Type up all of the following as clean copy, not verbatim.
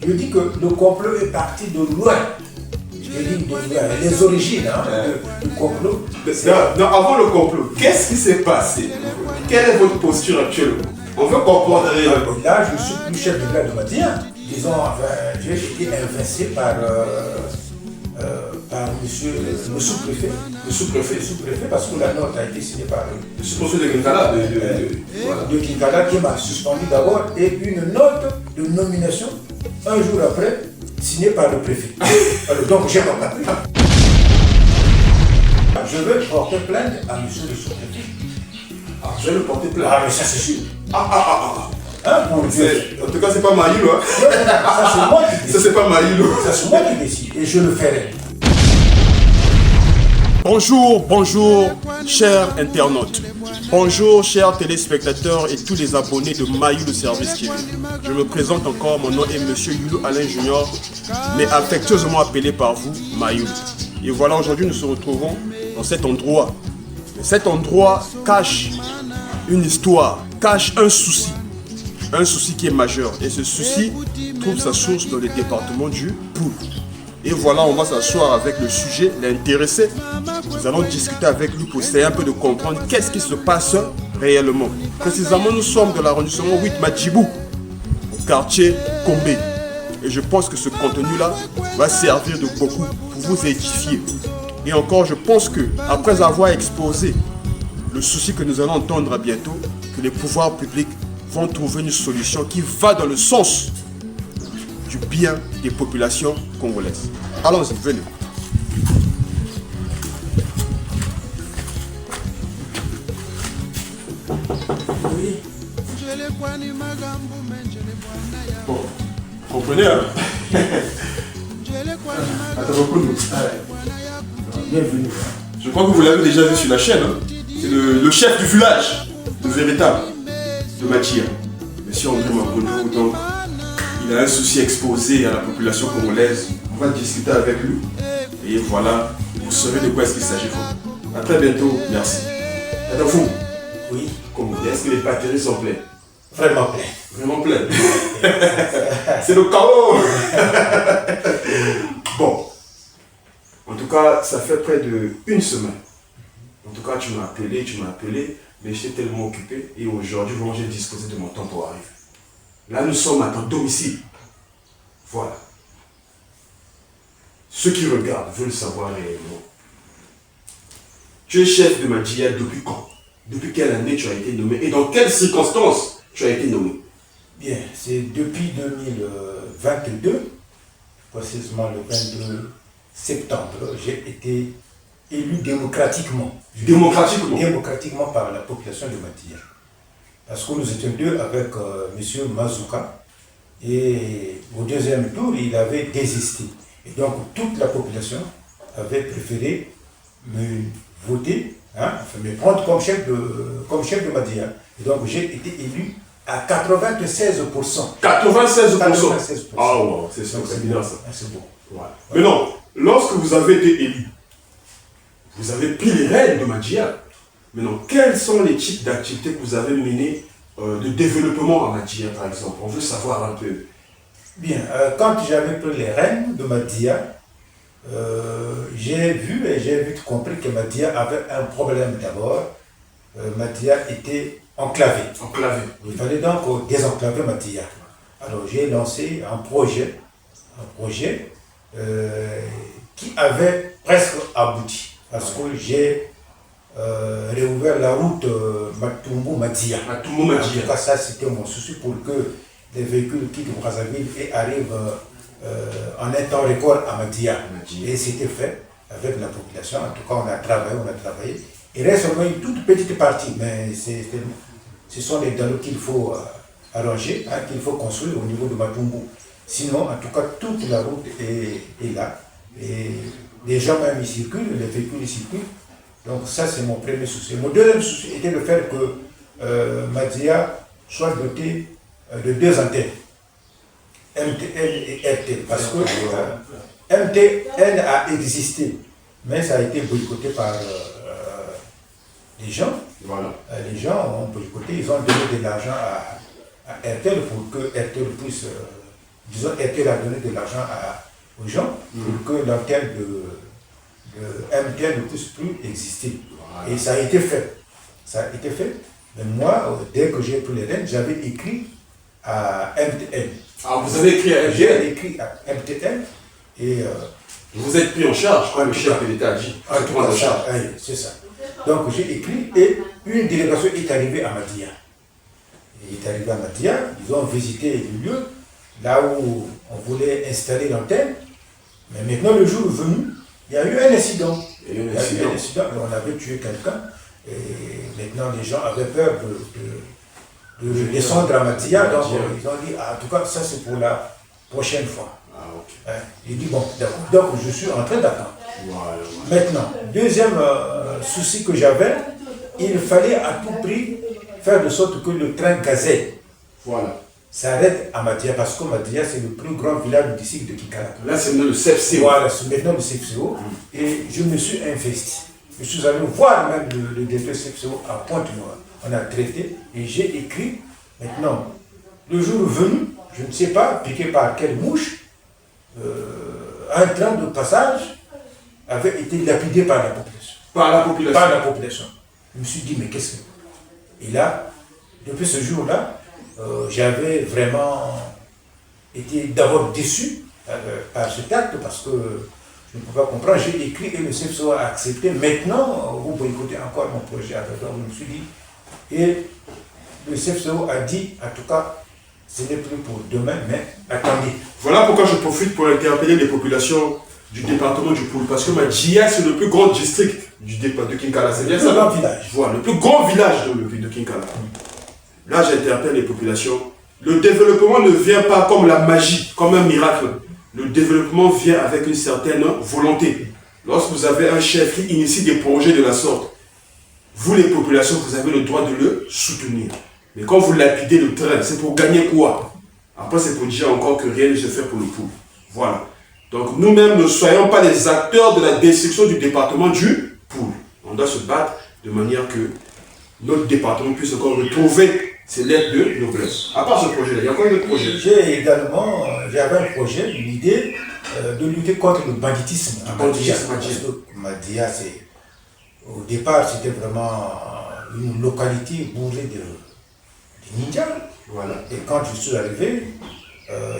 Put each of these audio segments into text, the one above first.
Je dis que le complot est parti de loin. Je dis de loin. Les origines du complot. Non, avant le complot, qu'est-ce qui s'est passé? Quelle est votre posture actuellement? On veut comprendre réellement. Là, je suis plus chef de village de Madia. Disons, j'ai été invincé par monsieur le sous-préfet. Le sous-préfet, parce que la note a été signée par le sous-préfet de Kinkala, de Kinkala, qui m'a suspendu d'abord, et une note de nomination, un jour après, signée par le préfet. Alors, donc, j'ai pas compris. Je veux porter plainte à monsieur le sous-préfet. Ah, je vais le porter plainte. Ah, mais ça, c'est sûr. En tout cas, c'est pas Maïlo. Hein. Ça, c'est moi qui décide. Ça, c'est pas Maïlo. Ça, c'est moi qui décide, et je le ferai. Bonjour, chers internautes. Bonjour, chers téléspectateurs et tous les abonnés de Mayou le Service TV. Je me présente encore, mon nom est Monsieur Youlou Alain Junior, mais affectueusement appelé par vous, Mayou. Et voilà, aujourd'hui, nous nous retrouvons dans cet endroit. Et cet endroit cache une histoire, cache un souci qui est majeur. Et ce souci trouve sa source dans le département du Poul. Et voilà, on va s'asseoir avec le sujet, l'intéressé. Nous allons discuter avec lui pour essayer un peu de comprendre qu'est-ce qui se passe réellement. Précisément, nous sommes dans l'arrondissement 8 Madjibou, au quartier Kombé. Et je pense que ce contenu-là va servir de beaucoup pour vous édifier. Et encore, je pense que après avoir exposé le souci que nous allons entendre bientôt, que les pouvoirs publics vont trouver une solution qui va dans le sens du bien des populations congolaises. Allons-y, venez. Oui. Bon, comprenez, hein? Bienvenue. Je crois que vous l'avez déjà vu sur la chaîne. Hein? C'est le chef du village, le véritable, de Matia. Monsieur André Makondo, donc, il a un souci exposé à la population congolaise. On va discuter avec lui. Et voilà, vous saurez de quoi est-ce qu'il s'agit. A très bientôt, merci. Adafou, Oui. est-ce que les batteries sont pleines? Vraiment plein. Vraiment pleines. C'est le chaos. Bon. En tout cas, ça fait près d'une semaine. En tout cas, tu m'as appelé, mais j'étais tellement occupé. Et aujourd'hui, vraiment, j'ai disposé de mon temps pour arriver. Là, nous sommes à ton domicile. Voilà. Ceux qui regardent veulent savoir réellement. Tu es chef de Madjia depuis quand? Depuis quelle année tu as été nommé? Et dans quelles circonstances tu as été nommé? Bien, c'est depuis 2022, précisément le 22 septembre, j'ai été élu démocratiquement. Démocratiquement par la population de Matia. Parce que nous étions deux avec M. Mazouka. Et au deuxième tour, il avait désisté. Et donc toute la population avait préféré me voter, me prendre comme chef de Madia. Et donc j'ai été élu à 96%. 96%. Ah ouais, c'est bien ça. C'est bon. Ouais. Mais non, lorsque vous avez été élu, vous avez pris les rênes de Madia. Maintenant, quels sont les types d'activités que vous avez menées de développement à Madia, par exemple? On veut savoir un peu. Bien, quand j'avais pris les rênes de Madia, j'ai vu et j'ai vite compris que Madia avait un problème d'abord. Madia était enclavé. Il fallait donc désenclaver Madia. Alors j'ai lancé un projet qui avait presque abouti. Parce que j'ai réouvert la route Matumbu-Madia. En tout cas, ça c'était mon souci pour que les véhicules quittent Brazzaville et arrivent en un temps record à Madia. Et c'était fait avec la population. En tout cas, on a travaillé. Il reste seulement une toute petite partie, mais ce sont les dallos qu'il faut arranger, qu'il faut construire au niveau de Matumbu. Sinon, en tout cas, toute la route est là. Et les gens même y circulent, les véhicules y circulent. Donc ça, c'est mon premier souci. Mon deuxième souci était de faire que Madia soit doté de deux antennes, MTN et RTL. Parce que MTN a existé, mais ça a été boycotté par les gens. Voilà. Les gens ont boycotté, ils ont donné de l'argent à RTL pour que RTL puisse disons, RTL a donné de l'argent aux gens pour que l'antenne de MTN ne puisse plus exister. Et ça a été fait. Ça a été fait. Mais moi, dès que j'ai pris les rênes, j'avais écrit à MTN. Ah, vous avez écrit à MTN? J'ai écrit à MTN et... vous êtes pris en charge, comme le chef de l'État a dit. C'est ça. Donc j'ai écrit et une délégation est arrivée à Madia. Ils ont visité le lieu, là où on voulait installer l'antenne. Mais maintenant, le jour venu, il y a eu un incident. On avait tué quelqu'un. Et maintenant, les gens avaient peur de descendre à Madia. Donc ils ont dit, en tout cas, ça c'est pour la prochaine fois. J'ai dit, bon, d'accord. Donc je suis en train d'attendre. Maintenant, deuxième souci que j'avais, il fallait à tout prix faire de sorte que le train Gazelle s'arrête à Madia, parce que Madia c'est le plus grand village du district de Kikala. Là c'est maintenant le CFCO. Voilà, c'est maintenant le CFCO. Et je me suis investi. Je suis allé voir même le directeur CFCO à Pointe-Noire. On a traité et j'ai écrit. Maintenant, le jour venu, je ne sais pas, piqué par quelle mouche, un train de passage avait été lapidé par la population. Par la population. Je me suis dit, mais qu'est-ce que... Et là, depuis ce jour-là, j'avais vraiment été d'abord déçu par cet acte parce que je ne pouvais pas comprendre. J'ai écrit et le CFCO a accepté. Maintenant, vous boycottez encore mon projet. Alors, je me suis dit, et le CFCO a dit, en tout cas, ce n'est plus pour demain, mais attendez. Voilà pourquoi je profite pour interpeller les populations du département du Poul, parce que Madia c'est le plus grand district du département de Kinkala, c'est bien ça? Le plus grand village. Voilà, le plus grand village de Kinkala. Là j'interpelle les populations. Le développement ne vient pas comme la magie, comme un miracle. Le développement vient avec une certaine volonté. Lorsque vous avez un chef qui initie des projets de la sorte, vous les populations, vous avez le droit de le soutenir. Mais quand vous lapidez le train, c'est pour gagner quoi? Après c'est pour dire encore que rien ne se fait pour le Poul. Voilà. Donc nous-mêmes ne soyons pas les acteurs de la destruction du département du Poul. On doit se battre de manière que notre département puisse encore retrouver ses lettres de noblesse. À part ce projet-là, il y a quoi d'autre projet? J'avais un projet, une idée de lutter contre le banditisme. Madia, au départ, c'était vraiment une localité bourrée de ninjas. Voilà. Et quand je suis arrivé,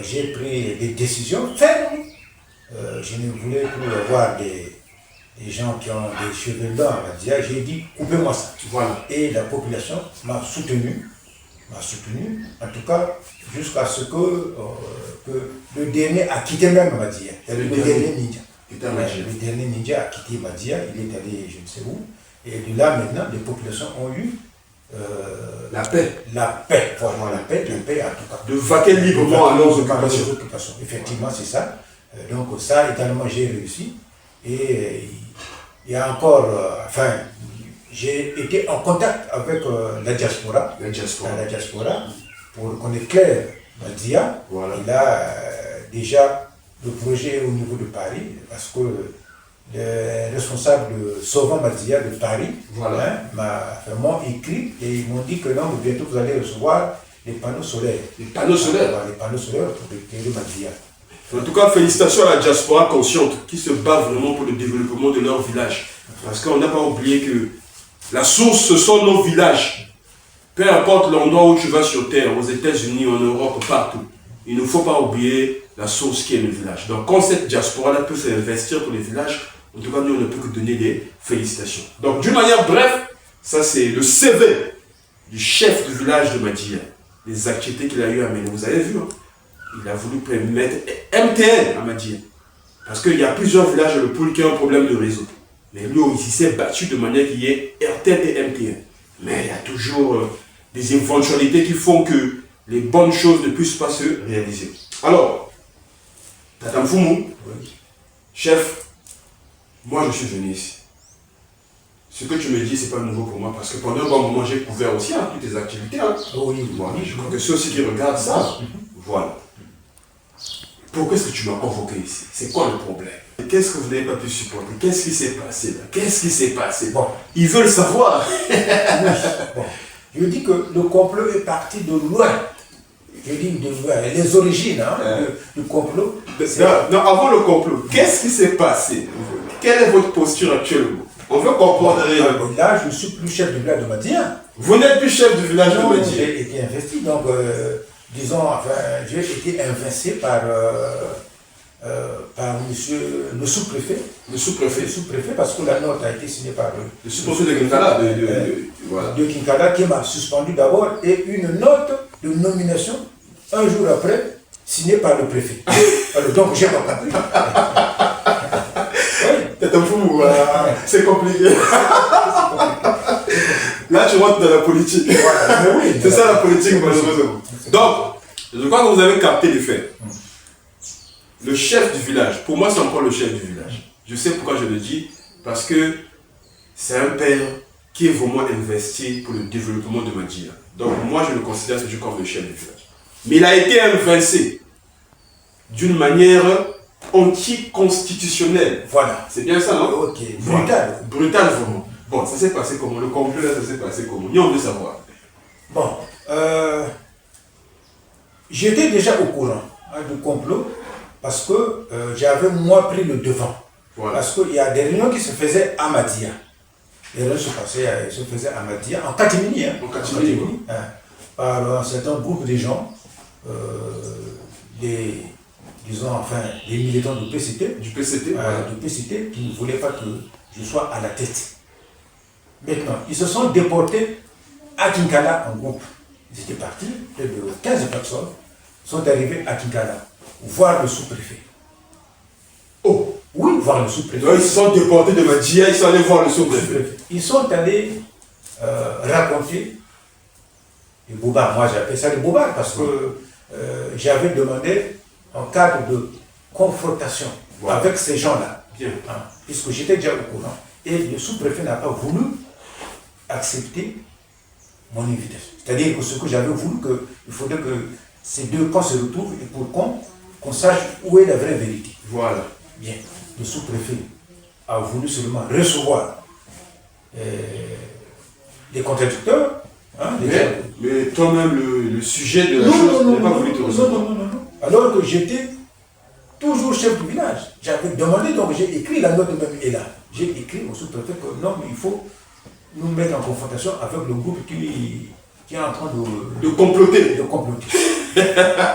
j'ai pris des décisions fermes. Je ne voulais plus avoir des gens qui ont des cheveux blancs à Madia. J'ai dit, coupez-moi ça. Voilà. Et la population m'a soutenu, en tout cas, jusqu'à ce que le dernier a quitté même Madia. Le dernier ninja. Le dernier ninja a quitté Madia, il est allé je ne sais où. Et de là maintenant, les populations ont eu la paix. La paix en tout cas. De vaquer librement à leurs occupations. Effectivement, c'est ça. Donc ça, également, j'ai réussi. Et il y a encore, j'ai été en contact avec la diaspora. Pour qu'on éclaire Madia. Voilà. Et là, déjà, le projet est au niveau de Paris, parce que le responsable de Sauvant Madia de Paris m'a écrit et ils m'ont dit que non, bientôt vous allez recevoir les panneaux solaires. Les panneaux solaires? Les panneaux solaires pour éclairer Madia. En tout cas, félicitations à la diaspora consciente qui se bat vraiment pour le développement de leur village. Parce qu'on n'a pas oublié que la source, ce sont nos villages. Peu importe l'endroit où tu vas sur Terre, aux États-Unis, en Europe, partout, il ne faut pas oublier la source qui est le village. Donc quand cette diaspora-là peut s'investir pour les villages, en tout cas, nous, on ne peut que donner des félicitations. Donc d'une manière brève, ça c'est le CV du chef du village de Madia. Les activités qu'il a eu à mener. Vous avez vu, hein? Il a voulu mettre MTN à Madia. Parce qu'il y a plusieurs villages dans le Poul qui ont un problème de réseau. Mais lui, il s'est battu de manière qu'il y ait RTL et MTN. Mais il y a toujours des éventualités qui font que les bonnes choses ne puissent pas se réaliser. Alors, Tata Mfumu, chef, moi je suis venu ici. Ce que tu me dis, c'est pas nouveau pour moi, parce que pendant un bon moment, j'ai couvert aussi toutes tes activités. Hein. Je crois que ceux aussi qui regardent ça, voilà. Pourquoi est-ce que tu m'as convoqué ici? C'est quoi le problème? Qu'est-ce que vous n'avez pas pu supporter? Qu'est-ce qui s'est passé là? Qu'est-ce qui s'est passé? Bon. Ils veulent savoir. Bon. Je dis que le complot est parti de loin. je dis les origines du complot. Non, avant le complot, qu'est-ce qui s'est passé? Quelle est votre posture actuellement? On veut comprendre. Là, je ne suis plus chef du village de Madia. Vous n'êtes plus chef du village de Madia. J'ai été investi, donc disons, enfin, j'ai été invincé par monsieur le sous-préfet. Le sous-préfet, parce que la note a été signée par le sous-préfet de Kinkala, de Kinkala, qui m'a suspendu d'abord, et une note de nomination, un jour après, signée par le préfet. Alors, donc, j'ai pas compris. T'es un fou, c'est compliqué. Là, tu rentres dans la politique. C'est ça la politique, malheureusement. Donc, je crois que vous avez capté les faits. Le chef du village, pour moi, c'est encore le chef du village. Je sais pourquoi je le dis, parce que c'est un père qui est vraiment investi pour le développement de Madia. Donc, moi, je le considère comme le chef du village. Mais il a été invincé d'une manière anticonstitutionnelle. Voilà. C'est bien ça, non? Ok. Brutal. Brutal, vraiment. Bon, ça s'est passé comment? Le complot, là, ça s'est passé comment? Nous, on veut savoir. Bon, j'étais déjà au courant du complot parce que j'avais, moi, pris le devant. Voilà. Parce qu'il y a des réunions qui se faisaient à Madia. Les réunions se faisaient à Madia, en catimini. Par un certain groupe de gens, disons, enfin, les militants du PCT, qui ne voulaient pas que je sois à la tête. Maintenant, ils se sont déportés à Kinkala en groupe. Ils étaient partis, près de 15 personnes sont arrivés à Kinkala, voir le sous-préfet. Oh, oui, voir le sous-préfet. Ils se sont déportés de Madia, ils sont allés voir le sous-préfet. Ils sont allés raconter les bobards. Moi, j'appelle ça les bobards parce que j'avais demandé en cadre de confrontation avec ces gens-là, puisque j'étais déjà au courant. Et le sous-préfet n'a pas voulu accepter mon invitation. C'est-à-dire que ce que j'avais voulu, il faudrait que ces deux camps se retrouvent et pour qu'on sache où est la vraie vérité. Voilà. Bien. Le sous-préfet a voulu seulement recevoir les contradicteurs. Mais toi-même, le sujet de la chose, n'a pas voulu te recevoir. Non. Alors que j'étais toujours chef du village. J'avais demandé, donc j'ai écrit la note même et là. J'ai écrit au sous-préfet que non, mais il faut nous mettre en confrontation avec le groupe qui est en train de comploter.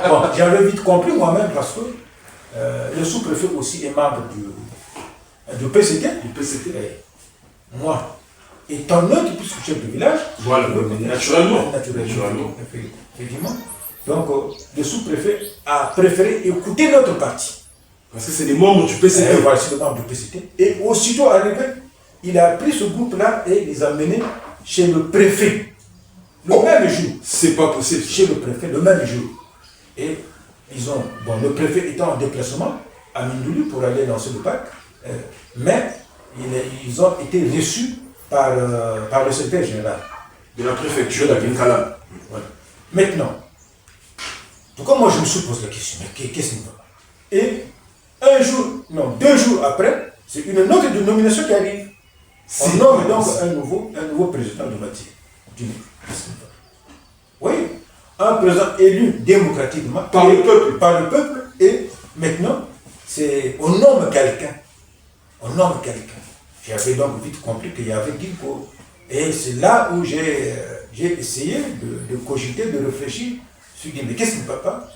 Bon, j'avais vite compris moi-même parce que le sous-préfet aussi est membre du PCT. Moi, étant neutre puisque chef du village, voilà, naturellement. Effectivement. Donc, le sous-préfet a préféré écouter notre parti. Parce que c'est des membres du PCT. Voilà, c'est des membres du PCT. Et aussitôt arrivé, il a pris ce groupe-là et les a menés chez le préfet. Le même jour. C'est pas possible. Chez le préfet, le même jour. Et le préfet étant en déplacement à Mindouli pour aller lancer le parc, mais ils ont été reçus par le secrétaire général. De la préfecture de Kinkala. Voilà. Maintenant, en tout cas, moi je me suis posé la question, mais qu'est-ce qui ne va pas? Et 2 jours après, c'est une note de nomination qui arrive. On nomme donc un nouveau président de Madia. Oui, un président élu démocratiquement par le peuple, et maintenant, on nomme quelqu'un. J'avais donc vite compris qu'il y avait Guilco. Et c'est là où j'ai essayé de cogiter, de réfléchir. Je me suis dit, mais qu'est-ce qui ne va pas?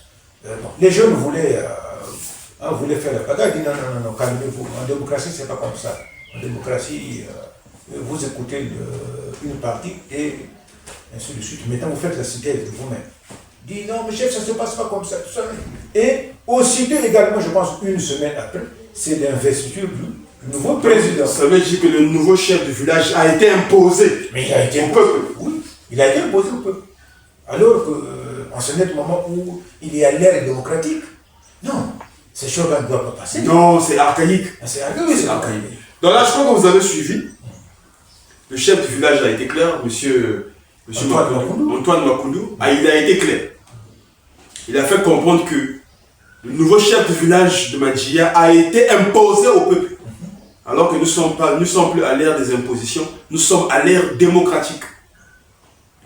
Les jeunes voulaient faire la bagarre. Ils disent non, calmez-vous. En démocratie, c'est pas comme ça. En démocratie, vous écoutez une partie et ainsi de suite. Maintenant, vous faites la synthèse de vous-même. Dit non, mais chef, ça ne se passe pas comme ça, tout ça. Et aussitôt également, je pense, une semaine après, c'est l'investiture du nouveau président. Ça veut dire que le nouveau chef du village a été imposé. Mais il a été imposé au peuple. Oui, il a été imposé au peuple. Alors qu'en ce net moment où il y a l'ère démocratique, non, ces choses-là ne doivent pas passer. Non, c'est archaïque. C'est archaïque. Donc là, je crois que vous avez suivi. Le chef du village a été clair, monsieur Antoine Makoundou, il a été clair. Il a fait comprendre que le nouveau chef du village de Madia a été imposé au peuple. Alors que nous ne sommes plus à l'ère des impositions, nous sommes à l'ère démocratique.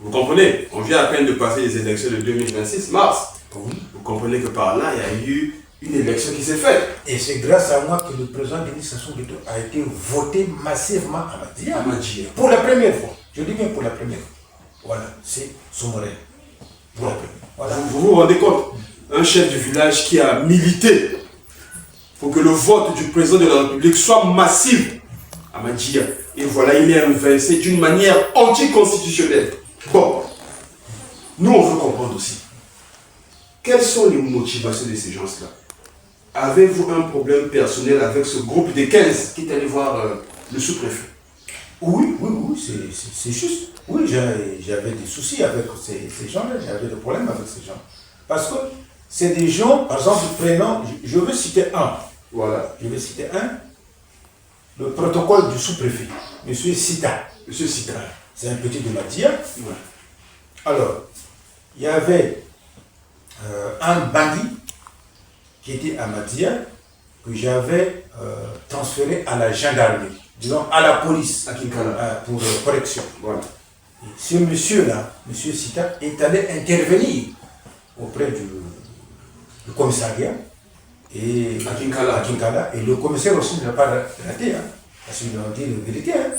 Vous comprenez? On vient à peine de passer les élections de 2026, mars. Oui. Vous comprenez que par là, il y a eu une élection qui s'est faite. Et c'est grâce à moi que le président Denis Sassou Nguesso a été voté massivement à Madia. Pour la première fois. Je dis bien pour la première fois. Voilà, c'est Soumaré. Voilà. Vous vous rendez compte? Un chef du village qui a milité pour que le vote du président de la République soit massif à Madia. Et voilà, il est invincé d'une manière anticonstitutionnelle. Bon, nous on veut comprendre aussi. Quelles sont les motivations de ces gens-là? Avez-vous un problème personnel avec ce groupe des 15 qui est allé voir le sous-préfet? Oui, c'est juste. Oui, j'avais des soucis avec ces gens-là, j'avais des problèmes avec ces gens. Parce que c'est des gens, par exemple, je veux citer un. Voilà. Je vais citer un. Le protocole du sous-préfet, M. Sita. Monsieur Sita. C'est un petit de Madia. Ouais. Alors, il y avait un bandit qui était à Madia, que j'avais transféré à la gendarmerie, disons à la police, À Kinkala. pour correction. Voilà. Et ce monsieur-là, M. Sita, est allé intervenir auprès du commissariat et À Kinkala. Et le commissaire aussi n'a pas raté, hein, parce qu'ils ont dit la vérité. Hein.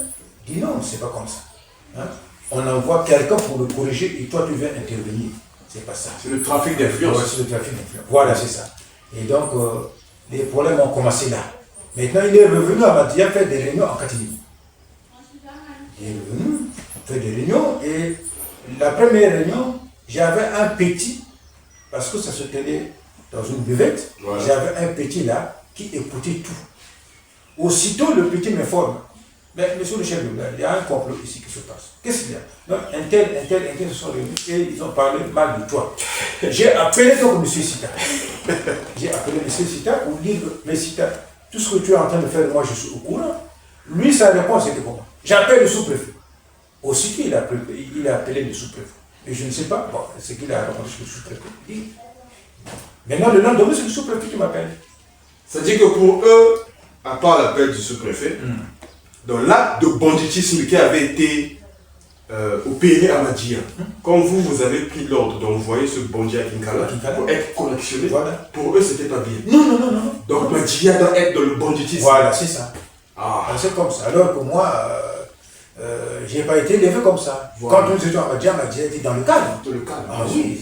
Il dit non, c'est pas comme ça. Hein. On envoie quelqu'un pour le corriger et toi tu viens intervenir. C'est pas ça. C'est le trafic d'influence. Ouais, c'est le trafic d'influence. Voilà, c'est ça. Et donc, les problèmes ont commencé là. Maintenant, il est revenu à Madia faire des réunions en Catini. Il est revenu faire des réunions et la première réunion, j'avais un petit, parce que ça se tenait dans une buvette, Voilà. j'avais un petit là qui écoutait tout. Aussitôt, le petit m'informe. Mais monsieur le chef de village, il y a un complot ici qui se passe. Qu'est-ce qu'il y a? Donc, un tel se sont réunis et ils ont parlé mal de toi. J'ai appelé donc monsieur Sita. J'ai appelé monsieur Sita pour dire que, mais Sita, tout ce que tu es en train de faire, moi je suis au courant. Lui, sa réponse était comment? J'appelle le sous-préfet. Aussitôt, il a appelé le sous-préfet. Et je ne sais pas, bon, ce qu'il a répondu sur le sous-préfet. Maintenant, le lendemain, c'est le sous-préfet qui m'appelle. C'est-à-dire que pour eux, à part l'appel du sous-préfet, dans l'acte de banditisme qui avait été opéré à Madia, quand vous avez pris l'ordre d'envoyer ce bandit à Kinkala pour être correctionné, Voilà. pour eux, c'était pas bien. Non. Donc Madia doit être dans le banditisme. Voilà, c'est ça. Ah. C'est comme ça. Alors que moi, je n'ai pas été élevé comme ça. Voilà. Quand nous étions à Madia était dans le cadre. Dans le cadre. Ah oui,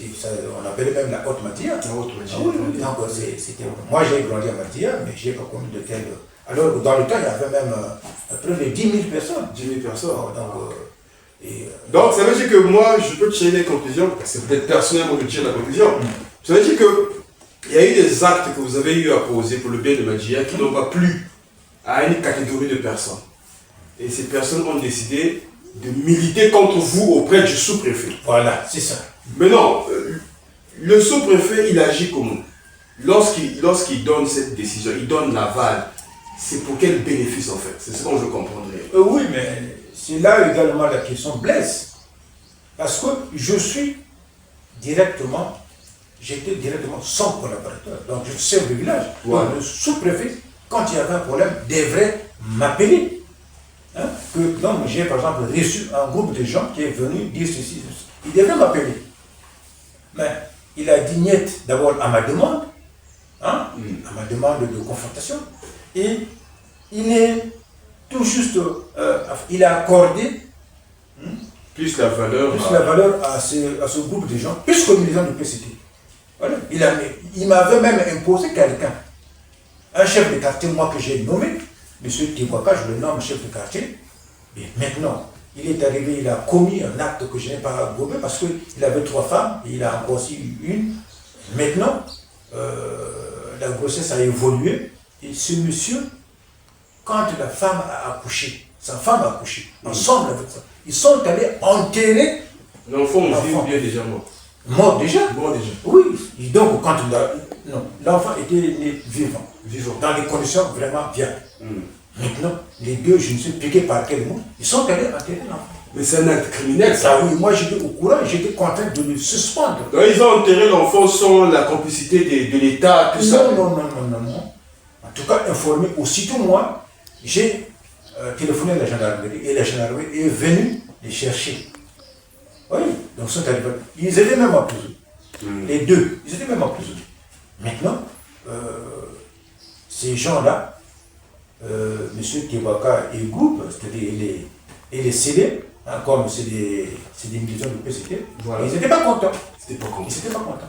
on appelait même la haute Madia. La haute Madia. Ah oui, donc c'était. Moi j'ai grandi à Madia, mais je n'ai pas connu de tel. Alors dans le temps, il y avait même près de 10 000 personnes. 10 000 personnes. Donc, ça veut dire que moi, je peux tirer les conclusions, parce que c'est peut-être personnellement que je tire la conclusion. Ça veut dire qu'il y a eu des actes que vous avez eu à poser pour le bien de Madia qui n'ont pas plu à une catégorie de personnes. Et ces personnes ont décidé de militer contre vous auprès du sous-préfet. voilà, c'est ça. Mais non, le sous-préfet, il agit comment? Lorsqu'il donne cette décision, il donne l'aval. C'est pour quel bénéfice en fait? C'est ce qu'on veut comprendre. Oui, mais c'est là également la question blesse. Parce que j'étais directement son collaborateur. Donc je suis chef de village. Ouais. Donc, le sous-préfet, quand il y avait un problème, devrait m'appeler. Hein? Donc j'ai par exemple reçu un groupe de gens qui est venu dire ceci. Il devrait m'appeler. Mais il a dit niet d'abord à ma demande, hein? À ma demande de confrontation. Et il est tout juste, il a accordé Plus la valeur. la valeur à ce groupe de gens, plus que militant du PCT. Voilà. Il m'avait même imposé quelqu'un, un chef de quartier, moi que j'ai nommé, M. Tiwaka, je le nomme chef de quartier. Et maintenant, il est arrivé, il a commis un acte que je n'ai pas gobé parce qu'il avait 3 femmes, et il a encore aussi eu une. Maintenant, la grossesse a évolué. Et ce monsieur, quand la femme a accouché, sa femme a accouché, ensemble avec ça, ils sont allés enterrer L'enfant vit ou bien déjà mort? Mort déjà. Mort déjà. Oui. Et donc, quand l'enfant était né vivant, dans des conditions vraiment viables. Maintenant, les deux, je ne sais piqué par quel mot, ils sont allés enterrer l'enfant. Mais c'est un acte criminel, ça. Ah oui, moi j'étais au courant, j'étais contraint de le suspendre. Donc, ils ont enterré l'enfant sans la complicité de l'État, tout ça. Non. En tout cas, informé, aussitôt moi, j'ai téléphoné à la gendarmerie et la gendarmerie est venue les chercher. Oui, donc ils sont arrivés. Ils étaient même emprisonnés. Les deux, ils étaient même emprisonnés. Maintenant, ces gens-là, M. Kebaka et groupe, c'est-à-dire les CD, hein, comme c'est des militants du PCT, voilà. Ils n'étaient pas contents. Ils n'étaient pas contents.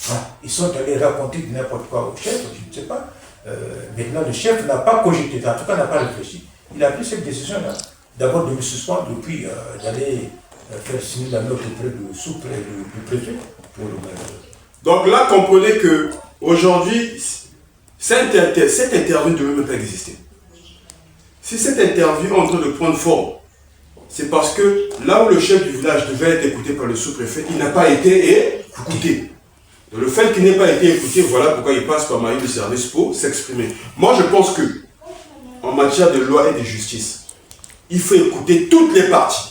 Ah, ils sont allés raconter n'importe quoi au chef, je ne sais pas. Maintenant, le chef n'a pas cogité, en tout cas n'a pas réfléchi. Il a pris cette décision-là, d'abord de me suspendre, puis d'aller faire signer la note auprès du sous-préfet, du préfet. Donc là, comprenez que aujourd'hui, cette interview ne devait même pas exister. Si cette interview est en train de prendre forme, c'est parce que là où le chef du village devait être écouté par le sous-préfet, il n'a pas été écouté. Donc le fait qu'il n'ait pas été écouté, voilà pourquoi il passe par Maï du service pour s'exprimer. Moi, je pense que, en matière de loi et de justice, il faut écouter toutes les parties.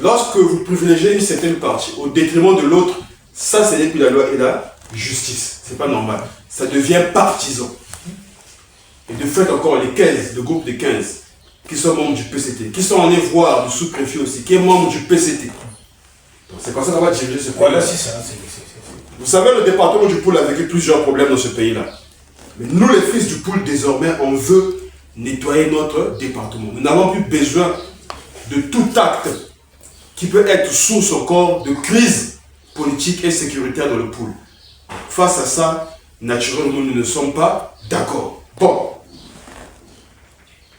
Lorsque vous privilégiez une certaine partie au détriment de l'autre, ça c'est depuis la loi et la justice. C'est pas normal. Ça devient partisan. Et de fait encore les 15, le groupe de 15, qui sont membres du PCT, qui sont allés voir le sous-préfet aussi, qui est membre du PCT. Donc c'est comme ça qu'on va diriger ce pays. Voilà, c'est ça. Vous savez, le département du Poul a vécu plusieurs problèmes dans ce pays-là. Mais nous, les fils du Poul, désormais, on veut nettoyer notre département. Nous n'avons plus besoin de tout acte qui peut être source encore de crise politique et sécuritaire dans le Poul. Face à ça, naturellement, nous ne sommes pas d'accord. Bon.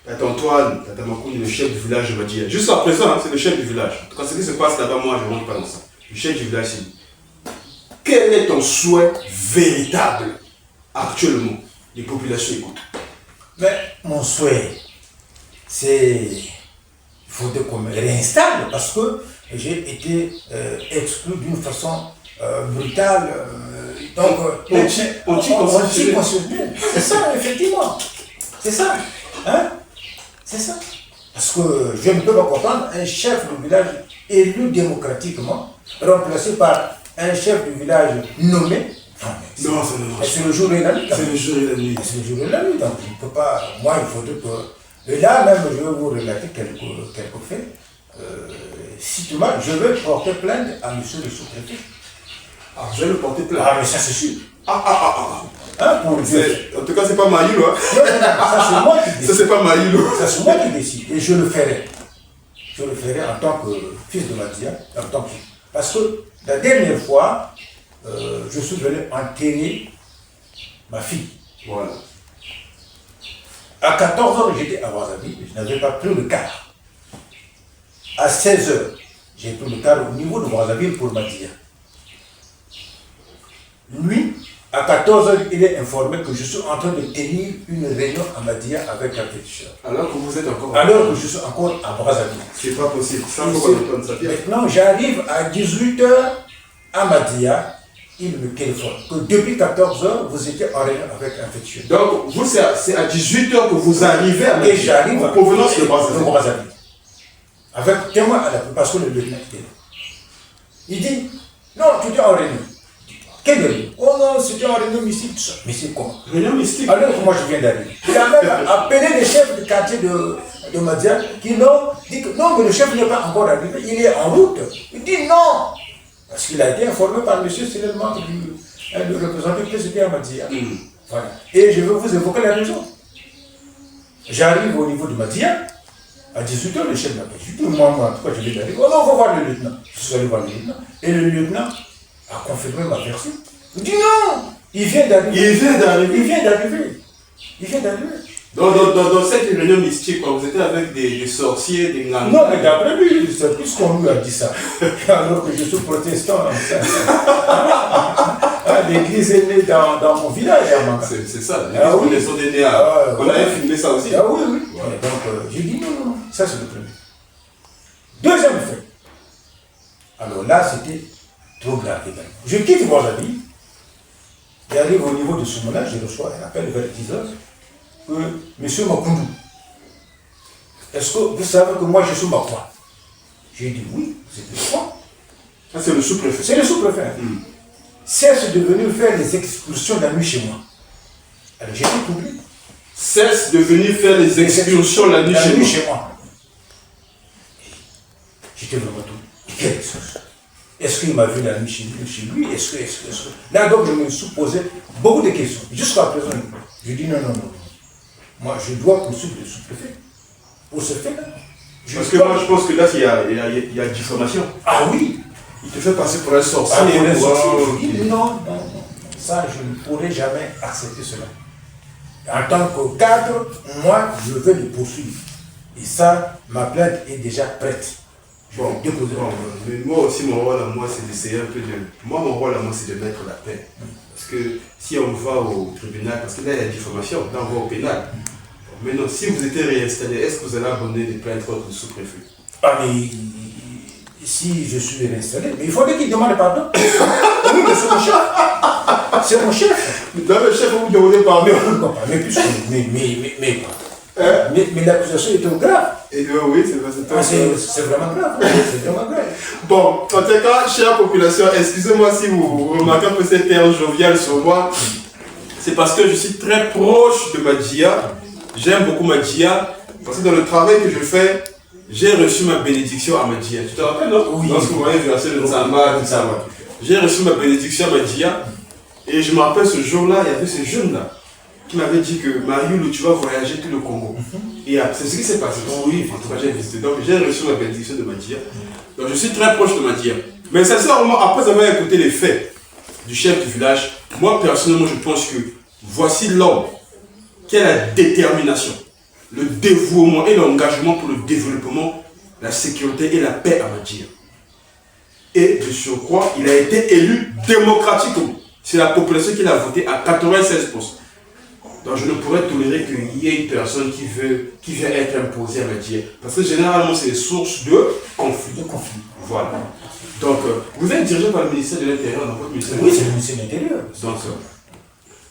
Tata Antoine, Tata Makoun, le chef du village de Madia. Jusqu'à présent, c'est le chef du village. En tout cas, ce qui se passe là-bas, moi, je ne rentre pas dans ça. Le chef du village, c'est lui. Quel est ton souhait véritable actuellement? Les populations écoutent. Mais mon souhait, c'est... Il faudrait qu'on me réinstalle parce que j'ai été exclu d'une façon brutale. Donc, anti-constitutionnel. C'est ça, effectivement. C'est ça. Hein? C'est ça. Parce que je ne peux pas comprendre un chef du village élu démocratiquement, remplacé par un chef du village nommé. Non, c'est le jour et la nuit. C'est le jour et la nuit. C'est le jour et la nuit. Donc, je ne peux pas. Moi, il faudrait que. Et là, même, je vais vous relater quelques faits. Si tu m'as, je vais porter plainte à monsieur le sous-préfet. Ah, je vais le porter plainte. Ah, mais ça, c'est sûr. Hein, pour en tout cas, c'est pas Maïlo. Hein? Non, ça, c'est moi qui décide. Ça, c'est pas Maïlo. Ça, c'est moi qui décide. Et je le ferai. Je le ferai en tant que fils de Madia, en tant que... Parce que la dernière fois, je suis venu enterrer ma fille. Voilà. À 14h, j'étais à Brazzaville, je n'avais pas pris le car. À 16h, j'ai pris le car au niveau de Brazzaville pour Madia. Lui, à 14h, il est informé que je suis en train de tenir une réunion à Madia avec un féticheur. Alors que vous êtes encore... Alors que je suis encore à Brazzaville. C'est pas possible. Ça, maintenant, j'arrive à 18h à Madia. Il me téléphone que depuis 14h, vous étiez en réunion avec un féticheur. Donc, vous, c'est à 18h que vous arrivez à Madia. Et j'arrive en provenance de Brazzaville. Avec témoin à la parce que le lieutenant était là. Il dit, non, tu étais en réunion. Quelle réunion? Oh non, c'était en réunion mystique. Mais c'est quoi? Réunion mystique? Alors que moi je viens d'arriver. Il a même appelé les chefs du quartier de Madia qui l'ont dit que non, mais le chef n'est pas encore arrivé, il est en route. Il dit non. Parce qu'il a été informé par M. Cyril Manque, le représentant que c'était à Madia. Voilà. Et je vais vous évoquer la raison. J'arrive au niveau de Madia. À 18h, le chef m'appelle. Je dis, moi, en tout cas, je viens d'arriver. Oh non, on va voir le lieutenant. Je suis allé voir le lieutenant. Et le lieutenant a confirmé ma version. Il dit non, il vient d'arriver. Dans cette réunion mystique, vous étiez avec des sorciers, des ngangas. Non, mais d'après lui, c'est plus qu'on lui a dit ça. Alors que je suis protestant. L'église est née dans mon village. C'est ça, l'église est née à... On avait filmé ça aussi. Ah oui. Ouais. Donc, j'ai dit non. Ça, c'est le premier. Deuxième fait. Alors là, c'était trop grave. Je quitte Brazzaville. J'arrive au niveau de Soumouna, je reçois un appel vers 10h que M. Makoundou, est-ce que vous savez que moi je suis Makwa? J'ai dit oui, c'est le quoi? Ça, c'est le sous-préfet. C'est le sous-préfet. Cesse de venir faire des excursions la nuit chez moi. Alors j'ai tout oublié. Cesse de venir faire des excursions la nuit chez moi. J'étais vraiment tout. quelle source? Est-ce qu'il m'a vu la nuit chez lui? Est-ce que... Là, donc, je me suis posé beaucoup de questions. Jusqu'à présent, je dis non. Moi, je dois poursuivre le sous-préfet pour ce fait-là. Parce que moi, je pense que là, il y a diffamation. Ah oui. Il te fait passer pour un sorcier. Non. Ça, je ne pourrai jamais accepter cela. En tant que cadre, moi, je veux le poursuivre. Et ça, ma plainte est déjà prête. Mais moi aussi, mon rôle à moi, c'est d'essayer un peu de... Moi, mon rôle à moi, c'est de mettre la paix. Parce que si on va au tribunal, parce que là, il y a diffamation, là, on va au pénal. Maintenant, si vous étiez réinstallé, est-ce que vous allez abandonner des plaintes contre le sous-préfet? Ah, mais si je suis réinstallé, mais il faudrait qu'il demande pardon. Oui, mais c'est mon chef. C'est mon chef. Mais dans le chef, vous demandez pardon. Mais puisque... Mais l'accusation est trop grave. Et oui, c'est vraiment grave. C'est vraiment grave. Bon, en tout cas, chère population, excusez-moi si vous remarquez un peu cet air jovial sur moi. C'est parce que je suis très proche de Madjia. J'aime beaucoup Madjia. Parce que dans le travail que je fais, j'ai reçu ma bénédiction à Madjia. Tu te rappelles, non? Oui. Lorsque vous m'avez versé le Nzamba, tout ça. J'ai reçu ma bénédiction à Madjia. Et je me rappelle ce jour-là, il y avait ce jeune-là qui m'avait dit que Mariou, tu vas voyager tout le Congo. Et c'est ce qui s'est passé. Oui, en tout cas, j'ai visité. Donc, j'ai reçu la bénédiction de Madjia. Donc, je suis très proche de Madjia. Mais sincèrement, après avoir écouté les faits du chef du village, moi, personnellement, je pense que voici l'homme qui a la détermination, le dévouement et l'engagement pour le développement, la sécurité et la paix à Madjia. Et de surcroît, il a été élu démocratiquement. C'est la population qui l'a voté à 96%. Donc je ne pourrais tolérer qu'il y ait une personne qui vient être imposée à Madjia. Parce que généralement, c'est des sources de conflit. Voilà. Donc, vous êtes dirigé par le ministère de l'Intérieur dans votre ministère? Oui, c'est le ministère de l'Intérieur. Donc,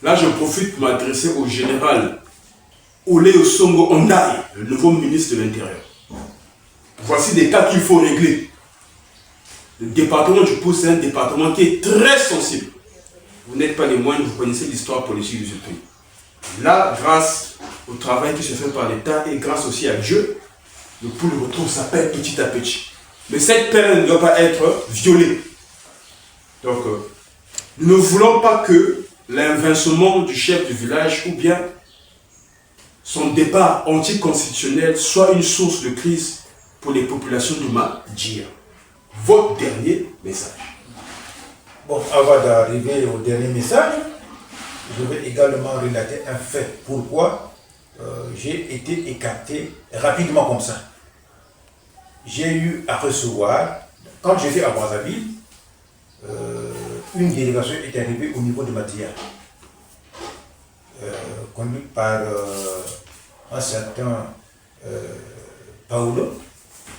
là, je profite pour m'adresser au général Ole Osongo Ondaye, le nouveau ministre de l'Intérieur. Voici des cas qu'il faut régler. Le département du Pau, c'est un département qui est très sensible. Vous n'êtes pas les moindres, vous connaissez l'histoire politique de ce pays. Là, grâce au travail qui se fait par l'État et grâce aussi à Dieu, le Pau retrouve sa paix petit à petit. Mais cette paix ne doit pas être violée. Donc, nous ne voulons pas que l'invincement du chef du village ou bien son départ anticonstitutionnel soit une source de crise pour les populations de Madjia. Votre dernier message. Bon, avant d'arriver au dernier message, je vais également relater un fait. Pourquoi j'ai été écarté rapidement comme ça. J'ai eu à recevoir, quand j'étais à Brazzaville, une délégation est arrivée au niveau de Madjia, conduite par un certain Paolo.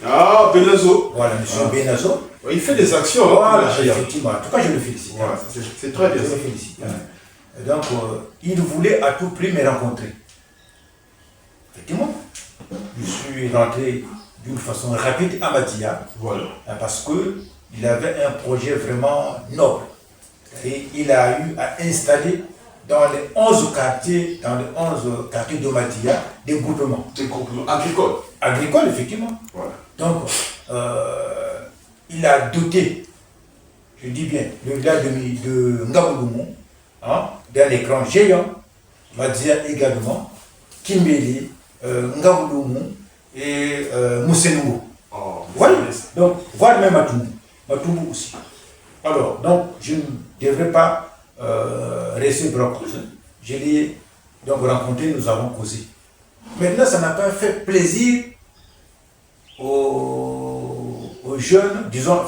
Ah, Benazo. Voilà, monsieur Benazo. Il fait des actions. Voilà, effectivement. En tout cas, je le félicite. Voilà, c'est très bien. Je le félicite. Donc, il voulait à tout prix me rencontrer. Effectivement, je suis rentré d'une façon rapide à Madjia. Voilà. Parce qu'il avait un projet vraiment noble. Et il a eu à installer dans les 11 quartiers, de Madjia, des groupements. Des groupements agricoles. Agricoles, effectivement. Voilà. Donc, il a doté, je dis bien, le village de Ngaboulou, d'un écran géant, Madjia également, Kimbeli, Ngaboulou et Moussenougo. Oh, voilà. Donc, voilà même Matumbu aussi. Alors, donc, je ne devrais pas rester bloqué. Je l'ai donc rencontré, nous avons causé. Maintenant, ça n'a pas fait plaisir aux jeunes, disons,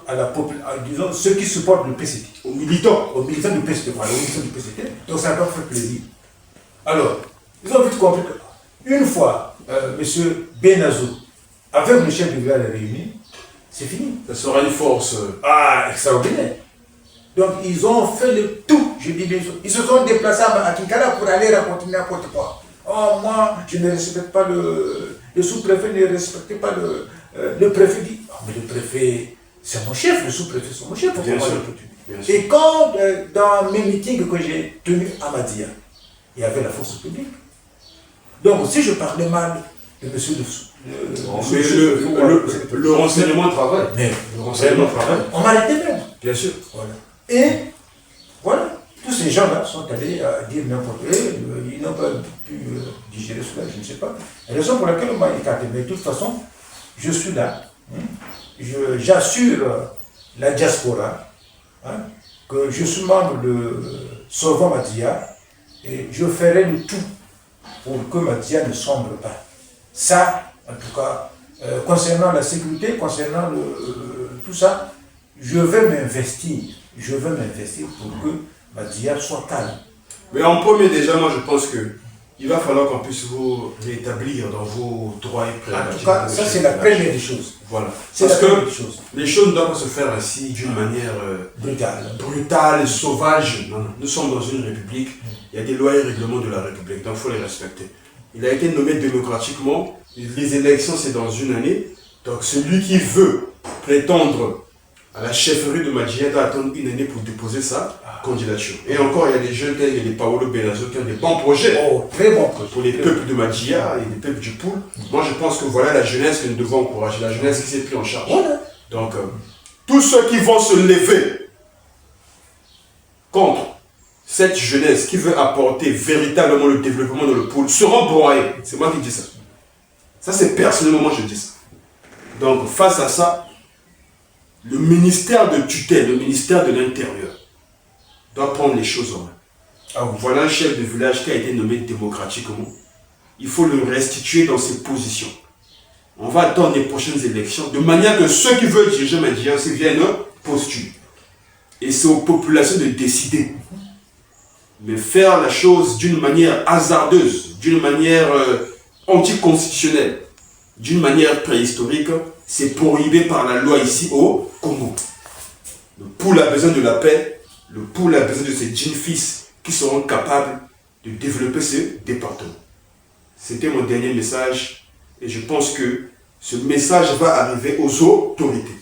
à la population, disons, ceux qui supportent le PCT. Aux militants du PCT, voilà, aux militants du PCT. Donc, ça n'a pas fait plaisir. Alors, ils ont vite compris qu'une fois, M. Benazo, avec le chef du village réuni, c'est fini. Ça sera une force. Extraordinaire. Donc, ils ont fait le tout, je dis bien sûr. Ils se sont déplacés à Kinkala pour aller raconter n'importe quoi. Oh, moi, je ne respecte pas le sous-préfet, ne respecte pas le préfet. Dit, oh, mais le préfet, c'est mon chef, le sous-préfet, c'est mon chef. Bien sûr. Et quand, dans mes meetings que j'ai tenus à Madjia, il y avait la force publique. Donc, si je parlais mal de monsieur le renseignement travaille. Mais le renseignement travaille. On m'a arrêté même. Bien sûr. Voilà. Et voilà, tous ces gens-là sont allés dire n'importe quoi. Ils n'ont pas pu digérer cela, je ne sais pas. La raison pour laquelle on m'a écarté. Mais de toute façon, je suis là. J'assure la diaspora que je suis membre de Sauvons Madia et je ferai le tout pour que Madia ne sombre pas. Ça, en tout cas, concernant la sécurité, concernant tout ça, je veux m'investir. Je veux m'investir pour que Madia soit calme. Mais en premier, déjà, moi je pense que il va falloir qu'on puisse vous rétablir dans vos droits et prérogatives. En tout cas, ça c'est la première des choses. Voilà. C'est parce la que première des choses. Les choses ne doivent pas se faire ainsi d'une manière brutale, sauvage. Non, non. Nous sommes dans une république. Il y a des lois et règlements de la république, donc il faut les respecter. Il a été nommé démocratiquement. Les élections, c'est dans une année. Donc celui qui veut prétendre à la chefferie de Madia doit attendre une année pour déposer sa candidature. Et encore, il y a des jeunes tels que les Paolo Benazo qui ont des bons projets. Très bons projets. Pour les peuples de Madia et les peuples du Poul. Moi, je pense que voilà la jeunesse que nous devons encourager, la jeunesse qui s'est prise en charge. Voilà. Donc, tous ceux qui vont se lever contre cette jeunesse qui veut apporter véritablement le développement dans le Poul seront broyés. C'est moi qui dis ça. Ça, c'est personnellement, moi, je dis ça. Donc, face à ça, le ministère de tutelle, le ministère de l'Intérieur, doit prendre les choses en main. Voilà un chef de village qui a été nommé démocratiquement. Il faut le restituer dans ses positions. On va attendre les prochaines élections, de manière que ceux qui veulent diriger Madia aussi viennent postuler. Et c'est aux populations de décider. Mais faire la chose d'une manière hasardeuse, d'une manière anticonstitutionnelle, d'une manière préhistorique, c'est prohibé par la loi ici au Congo. Le Poul a besoin de la paix, le Poul a besoin de ses jeunes fils qui seront capables de développer ce département. C'était mon dernier message et je pense que ce message va arriver aux autorités.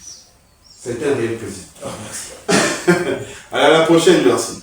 C'était un réel plaisir. Merci. À la prochaine, merci.